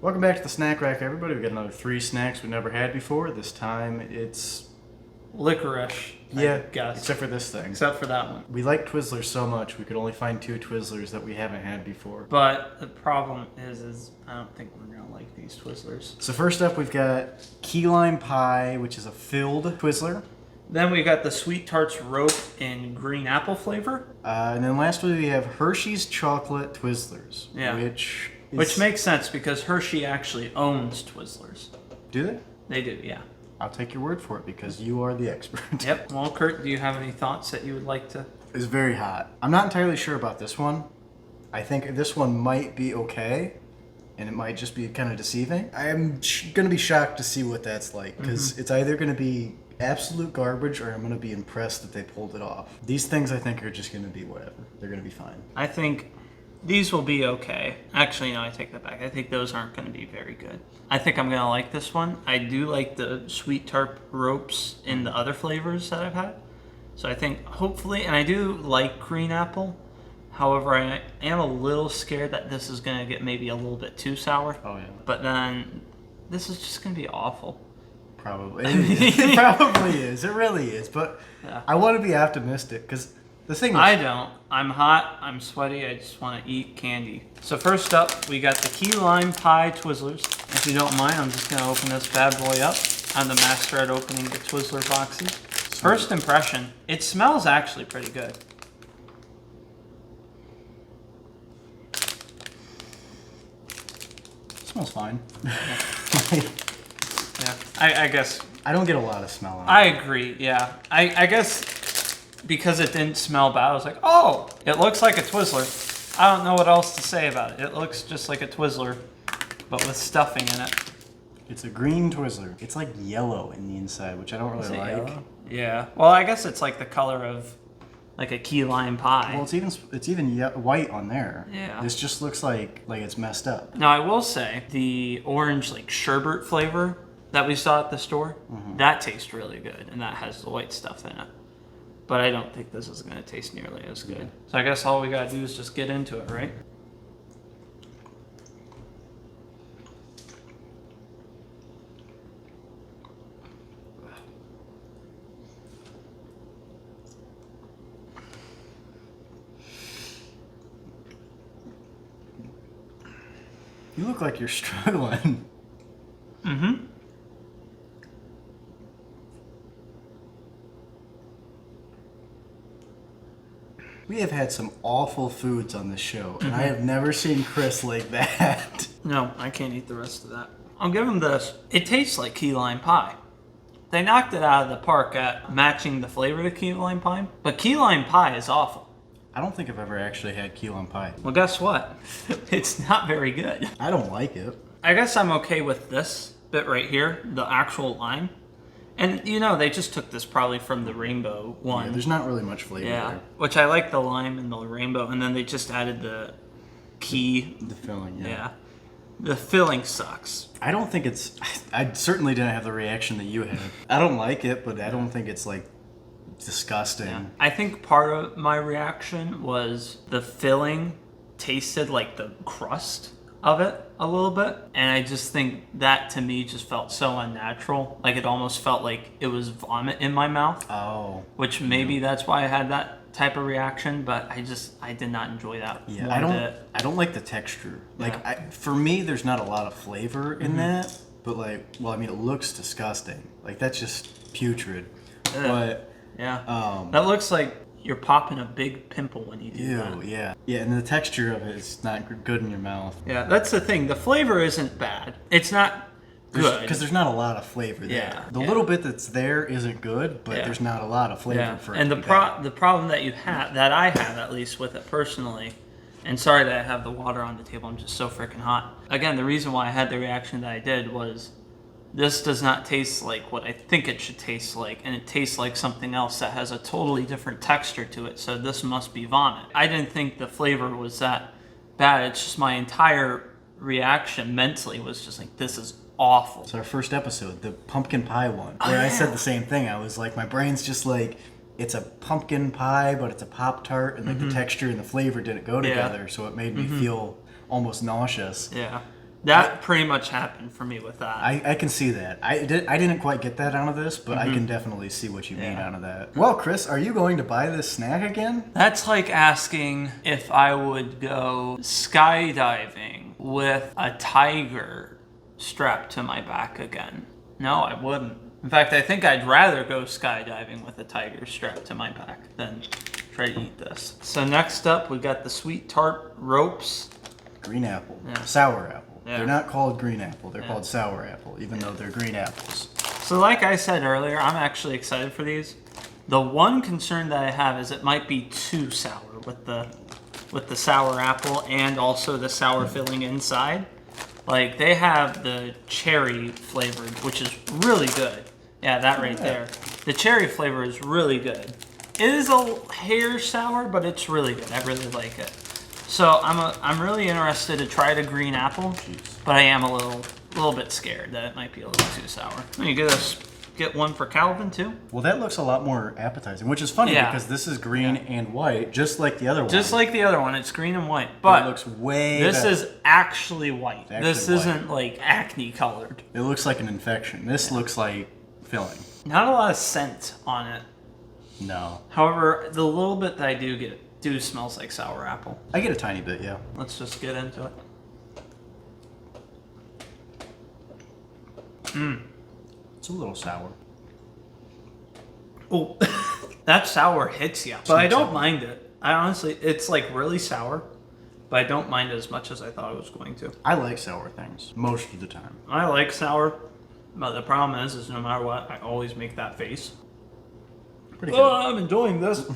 Welcome back to the Snack Rack, everybody. We've got another 3 snacks we've never had before. This time it's... licorice, yeah, I guess. except for this thing. Except for that one. We like Twizzlers so much, we could only find 2 Twizzlers that we haven't had before. But the problem is I don't think we're going to like these Twizzlers. So first up, we've got key lime pie, which is a filled Twizzler. Then we got the Sweet Tarts Rope in green apple flavor. And then lastly, we have Hershey's Chocolate Twizzlers. Yeah. Which makes sense because Hershey actually owns Twizzlers. Do they? They do, yeah. I'll take your word for it because you are the expert. Yep. Well, Kurt, do you have any thoughts that you would like to... It's very hot. I'm not entirely sure about this one. I think this one might be okay, and it might just be kind of deceiving. I'm going to be shocked to see what that's like, because it's either going to be absolute garbage or I'm going to be impressed that they pulled it off. These things I think are just going to be whatever. They're going to be fine. I think these will be okay. Actually, no, I take that back. I think those aren't going to be very good. I think I'm going to like this one. I do like the Sweet Tart Ropes in the other flavors that I've had. So I think hopefully, and I do like green apple. However, I am a little scared that this is going to get maybe a little bit too sour. Oh, yeah. But then this is just going to be awful. Probably. It probably is. It really is. But yeah. I want to be optimistic because the thing is... I don't. I'm hot. I'm sweaty. I just want to eat candy. So first up, we got the key lime pie Twizzlers. If you don't mind, I'm just going to open this bad boy up. I'm the master at opening the Twizzler boxes. First impression, it smells actually pretty good. Smells fine. Yeah, I guess. I don't get a lot of smell on it. I agree, yeah. I guess because it didn't smell bad, I was like, oh, it looks like a Twizzler. I don't know what else to say about it. It looks just like a Twizzler, but with stuffing in it. It's a green Twizzler. It's like yellow in the inside, which I don't really like. Yellow? Yeah. Well, I guess it's like the color of like a key lime pie. Well, it's even white on there. Yeah. This just looks like it's messed up. Now, I will say the orange like sherbet flavor that we saw at the store, that tastes really good, and that has the white stuff in it. But I don't think this is going to taste nearly as good. Yeah. So I guess all we got to do is just get into it, right? You look like you're struggling. Mm-hmm. We have had some awful foods on this show, and I have never seen Chris like that. No, I can't eat the rest of that. I'll give him this. It tastes like key lime pie. They knocked it out of the park at matching the flavor to key lime pie, but key lime pie is awful. I don't think I've ever actually had key lime pie. Well, guess what? It's not very good. I don't like it. I guess I'm okay with this bit right here, the actual lime. And, you know, they just took this probably from the rainbow one. Yeah, there's not really much flavor there. Which I like the lime and the rainbow, and then they just added the key. The filling, yeah. Yeah. The filling sucks. I don't think it's... I certainly didn't have the reaction that you had. I don't like it, but I don't think it's, disgusting. Yeah. I think part of my reaction was the filling tasted like the crust of it a little bit, and I just think that to me just felt so unnatural. Like it almost felt like it was vomit in my mouth. Oh. Which maybe that's why I had that type of reaction, but I did not enjoy that. Yeah, I don't like the texture. Yeah. For me, there's not a lot of flavor in that, but it looks disgusting. That's just putrid. Ugh. But yeah, that looks like you're popping a big pimple when you do that. Yeah, and the texture of it is not good in your mouth. Yeah, that's the thing. The flavor isn't bad. It's not good. Because there's not a lot of flavor there. Yeah, the little bit that's there isn't good, but there's not a lot of flavor for it. And the problem that you have, that I have at least with it personally, and sorry that I have the water on the table, I'm just so freaking hot. Again, the reason why I had the reaction that I did was this does not taste like what I think it should taste like, and it tastes like something else that has a totally different texture to it, so this must be vomit. I didn't think the flavor was that bad. It's just my entire reaction mentally was just like, this is awful. It's our first episode, the pumpkin pie one, where I said the same thing. I was like, my brain's just like, it's a pumpkin pie, but it's a Pop-Tart, and the texture and the flavor didn't go together, so it made me feel almost nauseous. Yeah. That pretty much happened for me with that. I can see that. I didn't quite get that out of this, but I can definitely see what you mean out of that. Well, Chris, are you going to buy this snack again? That's like asking if I would go skydiving with a tiger strapped to my back again. No, I wouldn't. In fact, I think I'd rather go skydiving with a tiger strapped to my back than try to eat this. So next up, we got the sweet tart ropes. Green apple. Yeah. Sour apple. Yeah. They're not called green apple. They're called sour apple, even though they're green apples. So like I said earlier, I'm actually excited for these. The one concern that I have is it might be too sour with the sour apple and also the sour filling inside. Like they have the cherry flavored, which is really good. Yeah, that right there. The cherry flavor is really good. It is a hair sour, but it's really good. I really like it. So I'm really interested to try the green apple, but I am a little bit scared that it might be a little too sour. You get one for Calvin too. Well, that looks a lot more appetizing, which is funny because this is green and white, just like the other one. Just like the other one, it's green and white, but it looks way this better. is actually white. This white. isn't like acne colored. It looks like an infection. This looks like filling. Not a lot of scent on it. No. However, the little bit that I do get smells like sour apple. I get a tiny bit, yeah. Let's just get into it. It's a little sour. Oh, that sour hits you. But I don't mind it. I honestly, it's like really sour, but I don't mind it as much as I thought it was going to. I like sour things most of the time. I like sour, but the problem is no matter what, I always make that face. Pretty good. Oh, I'm enjoying this.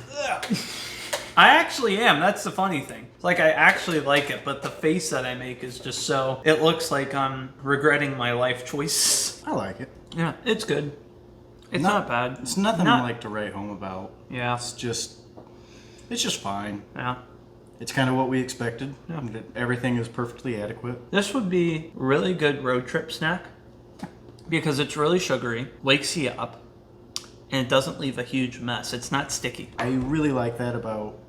I actually am. That's the funny thing. It's like I actually like it, but the face that I make is just so... It looks like I'm regretting my life choice. I like it. Yeah, it's good. It's not bad. It's nothing I like to write home about. Yeah. It's just fine. Yeah. It's kind of what we expected. Yeah. Everything is perfectly adequate. This would be really good road trip snack because it's really sugary, wakes you up, and it doesn't leave a huge mess. It's not sticky. I really like that about,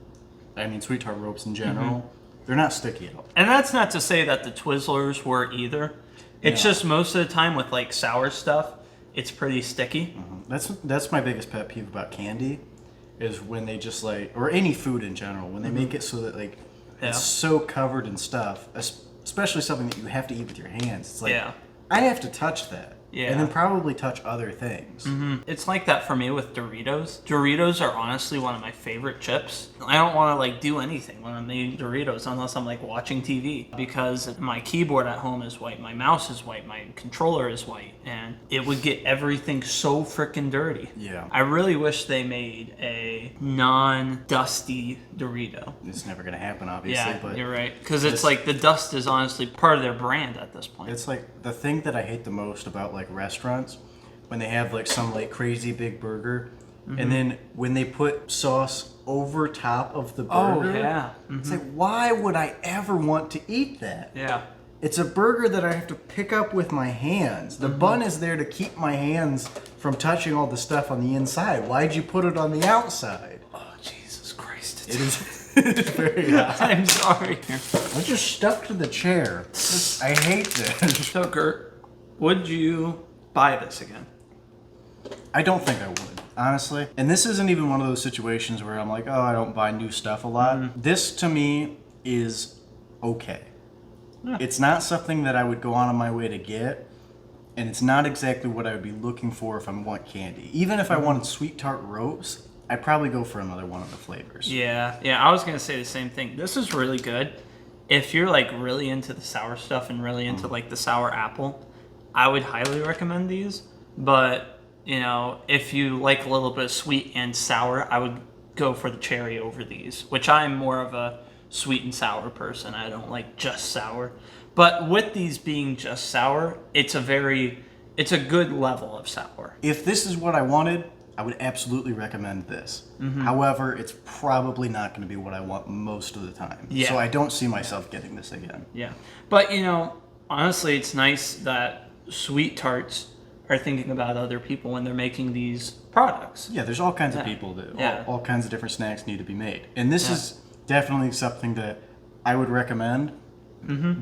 sweet tart ropes in general. They're not sticky at all. And that's not to say that the Twizzlers were either. It's just most of the time with like sour stuff, it's pretty sticky. That's my biggest pet peeve about candy, is when they just like, or any food in general, when they make it so that like it's so covered in stuff, especially something that you have to eat with your hands. It's like I have to touch that. Yeah. And then probably touch other things. It's like that for me with Doritos. Doritos are honestly one of my favorite chips. I don't want to like do anything when I'm eating Doritos unless I'm like watching TV, because my keyboard at home is white, my mouse is white, my controller is white, and it would get everything so freaking dirty. Yeah. I really wish they made a non-dusty Dorito. It's never going to happen, obviously. Yeah, but you're right. Because it's like the dust is honestly part of their brand at this point. It's like the thing that I hate the most about like restaurants, when they have like some like crazy big burger, and then when they put sauce over top of the burger, it's like, why would I ever want to eat that? Yeah. It's a burger that I have to pick up with my hands. The bun is there to keep my hands from touching all the stuff on the inside. Why'd you put it on the outside? Oh, Jesus Christ. It is it's very hot. I'm sorry. I'm just stuck to the chair. I hate this. So, Gert, would you buy this again? I don't think I would, honestly. And this isn't even one of those situations where I'm like, oh, I don't buy new stuff a lot. This, to me, is okay. Yeah. It's not something that I would go on my way to get, and it's not exactly what I would be looking for if I want candy. Even if I wanted sweet tart ropes, I'd probably go for another one of the flavors. Yeah, I was going to say the same thing. This is really good. If you're like really into the sour stuff and really into like the sour apple, I would highly recommend these. But, you know, if you like a little bit of sweet and sour, I would go for the cherry over these, which I'm more of a sweet and sour person. I don't like just sour. But with these being just sour, it's a good level of sour. If this is what I wanted, I would absolutely recommend this. However, it's probably not going to be what I want most of the time. Yeah. So I don't see myself getting this again. Yeah. But, you know, honestly, it's nice that Sweet Tarts are thinking about other people when they're making these products. Yeah, there's all kinds of people that all kinds of different snacks need to be made. And this is definitely something that I would recommend.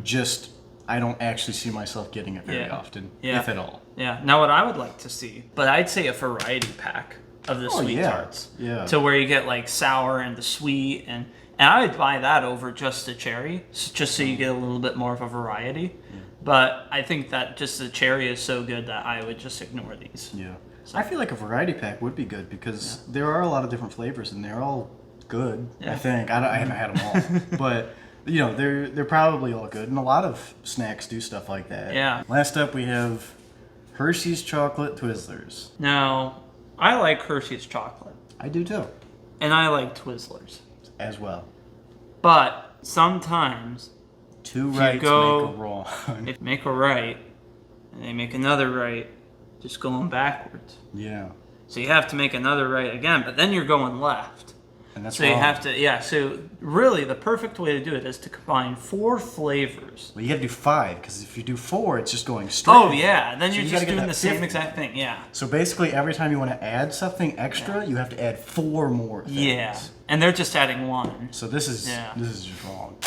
Just I don't actually see myself getting it very often, if at all. Yeah. Now, what I would like to see, but I'd say a variety pack of the sweet tarts. Yeah. To where you get like sour and the sweet, and I would buy that over just the cherry, just so you get a little bit more of a variety. Yeah. But I think that just the cherry is so good that I would just ignore these. Yeah. So I feel like a variety pack would be good because there are a lot of different flavors and they're all good. I think I haven't had them all, but you know they're probably all good, and a lot of snacks do stuff like that. Yeah. Last up we have Hershey's Chocolate Twizzlers. Now, I like Hershey's Chocolate. I do too. And I like Twizzlers. As well. But sometimes two rights make a wrong. If make a right, and they make another right, just going backwards. Yeah. So you have to make another right again, but then you're going left. And that's so wrong. You have to, so really the perfect way to do it is to combine 4 flavors. Well, you have to do 5, because if you do 4, it's just going straight. Oh, yeah. Then so you're just doing the same exact thing, yeah. So basically, every time you want to add something extra, you have to add 4 more things. Yeah. And they're just adding 1. So this is just wrong.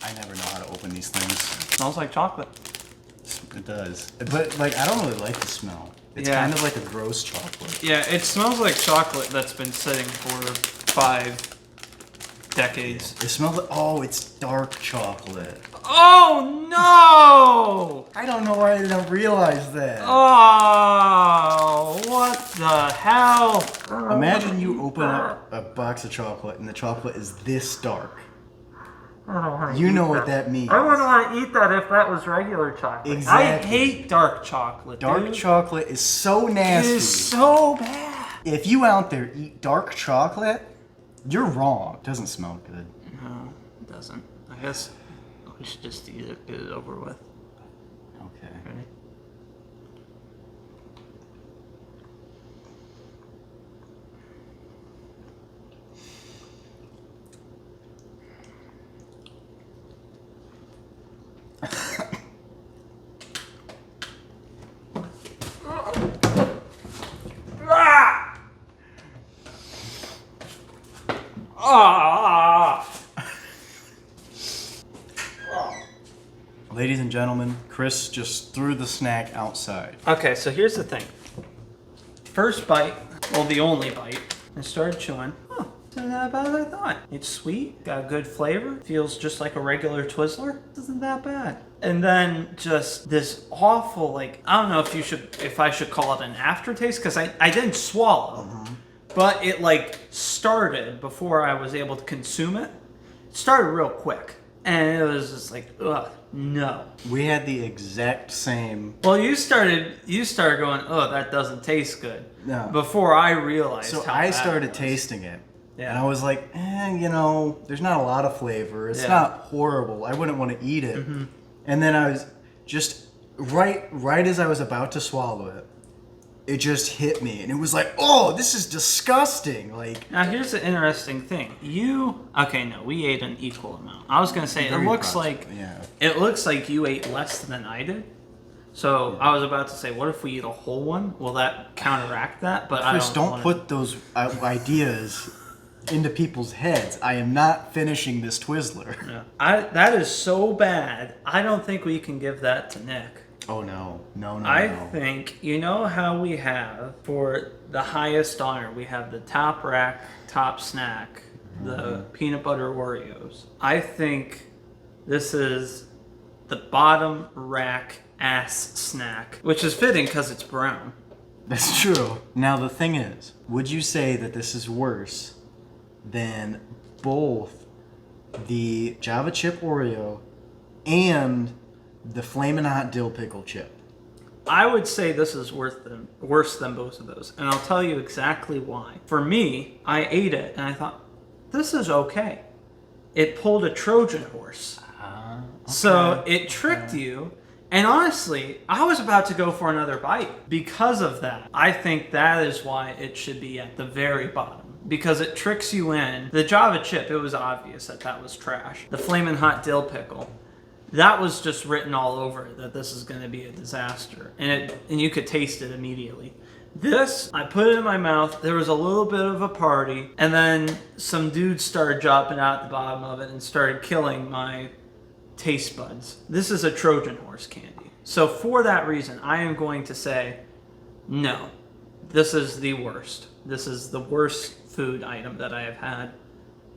I never know how to open these things. It smells like chocolate. It does. But, like, I don't really like the smell. It's kind of like a gross chocolate. Yeah, it smells like chocolate that's been sitting for 5 decades. It smells like, oh, it's dark chocolate. Oh, no! I don't know why I didn't realize that. Oh, what the hell? Imagine you open up a box of chocolate and the chocolate is this dark. You know what that means. I wouldn't want to eat that if that was regular chocolate. Exactly. I hate dark chocolate. Dark chocolate is so nasty. It is so bad. If you out there eat dark chocolate, you're wrong. It doesn't smell good. No, it doesn't. I guess we should just eat it, get it over with. Okay. Ready? Ladies and gentlemen, Chris just threw the snack outside. Okay, so here's the thing. First bite, well, the only bite, I started chewing. Oh, isn't that bad as I thought. It's sweet, got good flavor, feels just like a regular Twizzler. Isn't that bad. And then just this awful, like, I don't know if I should call it an aftertaste, because I didn't swallow. But it like started before I was able to consume it. It started real quick. And it was just like, ugh, no. We had the exact same. Well, you started going, oh, that doesn't taste good. No. Before I realized So how I bad started it was. tasting it. Yeah. And I was like, you know, there's not a lot of flavor. It's not horrible. I wouldn't want to eat it. And then I was just, right as I was about to swallow it, it just hit me. And it was like, oh, this is disgusting. Like, Now, here's the interesting thing. We ate an equal amount. I was going to say, it looks like you ate less than I did. So I was about to say, what if we eat a whole one? Will that counteract that? But Chris, don't put those ideas into people's heads. I am not finishing this Twizzler. Yeah. That is so bad. I don't think we can give that to Nick. Oh, no. I think, you know how we have, for the highest honor, we have the top rack, top snack, the peanut butter Oreos. I think this is the bottom rack ass snack, which is fitting because it's brown. That's true. Now, the thing is, would you say that this is worse than both the Java Chip Oreo and the Flamin' Hot Dill Pickle Chip? I would say this is worse than both of those, and I'll tell you exactly why. For me, I ate it and I thought, this is okay. It pulled a Trojan horse. Okay. So it tricked you, and honestly, I was about to go for another bite because of that. I think that is why it should be at the very bottom, because it tricks you in. The Java Chip, it was obvious that was trash. The Flamin' Hot Dill Pickle, that was just written all over it, that this is going to be a disaster. And you could taste it immediately. This, I put it in my mouth, there was a little bit of a party, and then some dudes started dropping out at the bottom of it and started killing my taste buds. This is a Trojan horse candy. So for that reason, I am going to say, no, this is the worst. This is the worst food item that I have had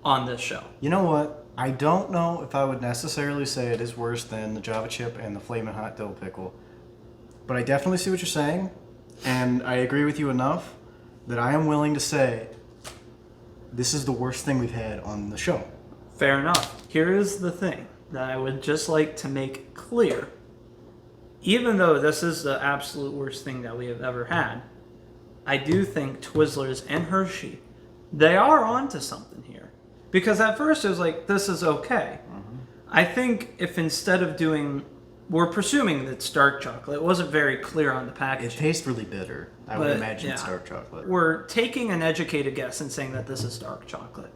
on this show. You know what? I don't know if I would necessarily say it is worse than the Java chip and the Flamin' Hot Dill Pickle. But I definitely see what you're saying, and I agree with you enough that I am willing to say this is the worst thing we've had on the show. Fair enough. Here is the thing that I would just like to make clear. Even though this is the absolute worst thing that we have ever had, I do think Twizzlers and Hershey, they are onto something here. Because at first it was like, this is okay. Mm-hmm. I think if instead of doing, we're presuming that it's dark chocolate. It wasn't very clear on the package. It tastes really bitter. I would imagine it's dark chocolate. We're taking an educated guess and saying that this is dark chocolate.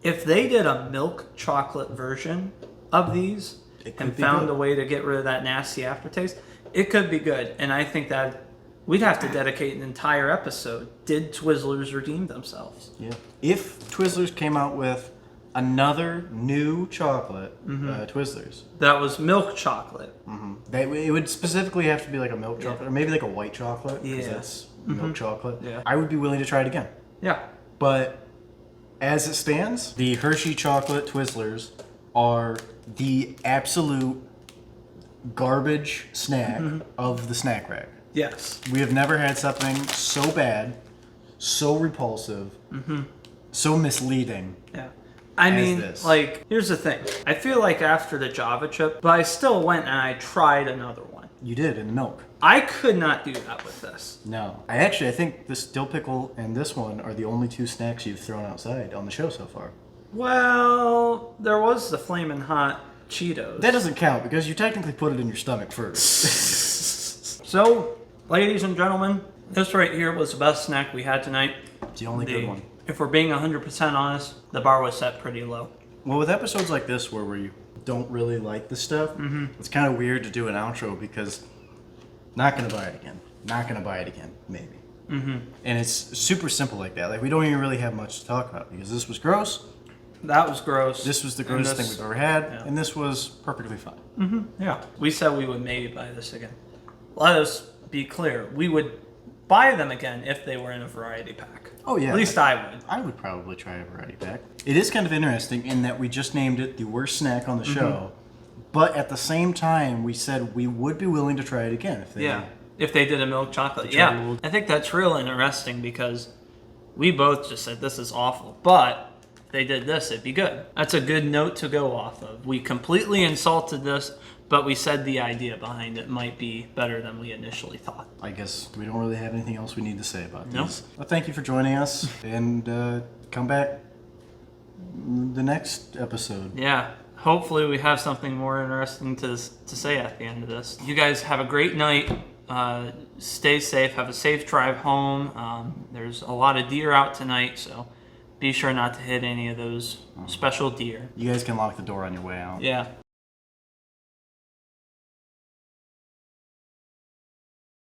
If they did a milk chocolate version of these and found a way to get rid of that nasty aftertaste, it could be good. And I think that we'd have to dedicate an entire episode. Did Twizzlers redeem themselves? Yeah. If Twizzlers came out with another new chocolate, Twizzlers. That was milk chocolate. Mm-hmm. It would specifically have to be like a milk chocolate, or maybe like a white chocolate, because that's milk chocolate. Yeah. I would be willing to try it again. Yeah. But as it stands, the Hershey Chocolate Twizzlers are the absolute garbage snack of the snack rack. Yes. We have never had something so bad, so repulsive, so misleading. Yeah. I mean, this. like, here's the thing. I feel like after the Java chip, but I still went and I tried another one. You did, in the milk. I could not do that with this. No. I think this dill pickle and this one are the only two snacks you've thrown outside on the show so far. Well, there was the Flamin' Hot Cheetos. That doesn't count because you technically put it in your stomach first. So, ladies and gentlemen, this right here was the best snack we had tonight. It's the only good one. If we're being 100% honest, the bar was set pretty low. Well, with episodes like this where we don't really like the stuff, it's kind of weird to do an outro because not going to buy it again. Not going to buy it again, maybe. And it's super simple like that. Like, we don't even really have much to talk about because this was gross. That was gross. This was the grossest thing we've ever had, and this was perfectly fine. Yeah. We said we would maybe buy this again. Let us be clear. We would buy them again if they were in a variety pack. Oh, yeah. At least I would. I would probably try a variety pack. It is kind of interesting in that we just named it the worst snack on the show, but at the same time, we said we would be willing to try it again if they did a milk chocolate. Yeah. I think that's real interesting because we both just said this is awful, but if they did this, it'd be good. That's a good note to go off of. We completely insulted this, but we said the idea behind it might be better than we initially thought. I guess we don't really have anything else we need to say about Nope. these. Well, thank you for joining us, and come back the next episode. Yeah. Hopefully we have something more interesting to say at the end of this. You guys have a great night. Stay safe. Have a safe drive home. There's a lot of deer out tonight, so be sure not to hit any of those special deer. You guys can lock the door on your way out. Yeah.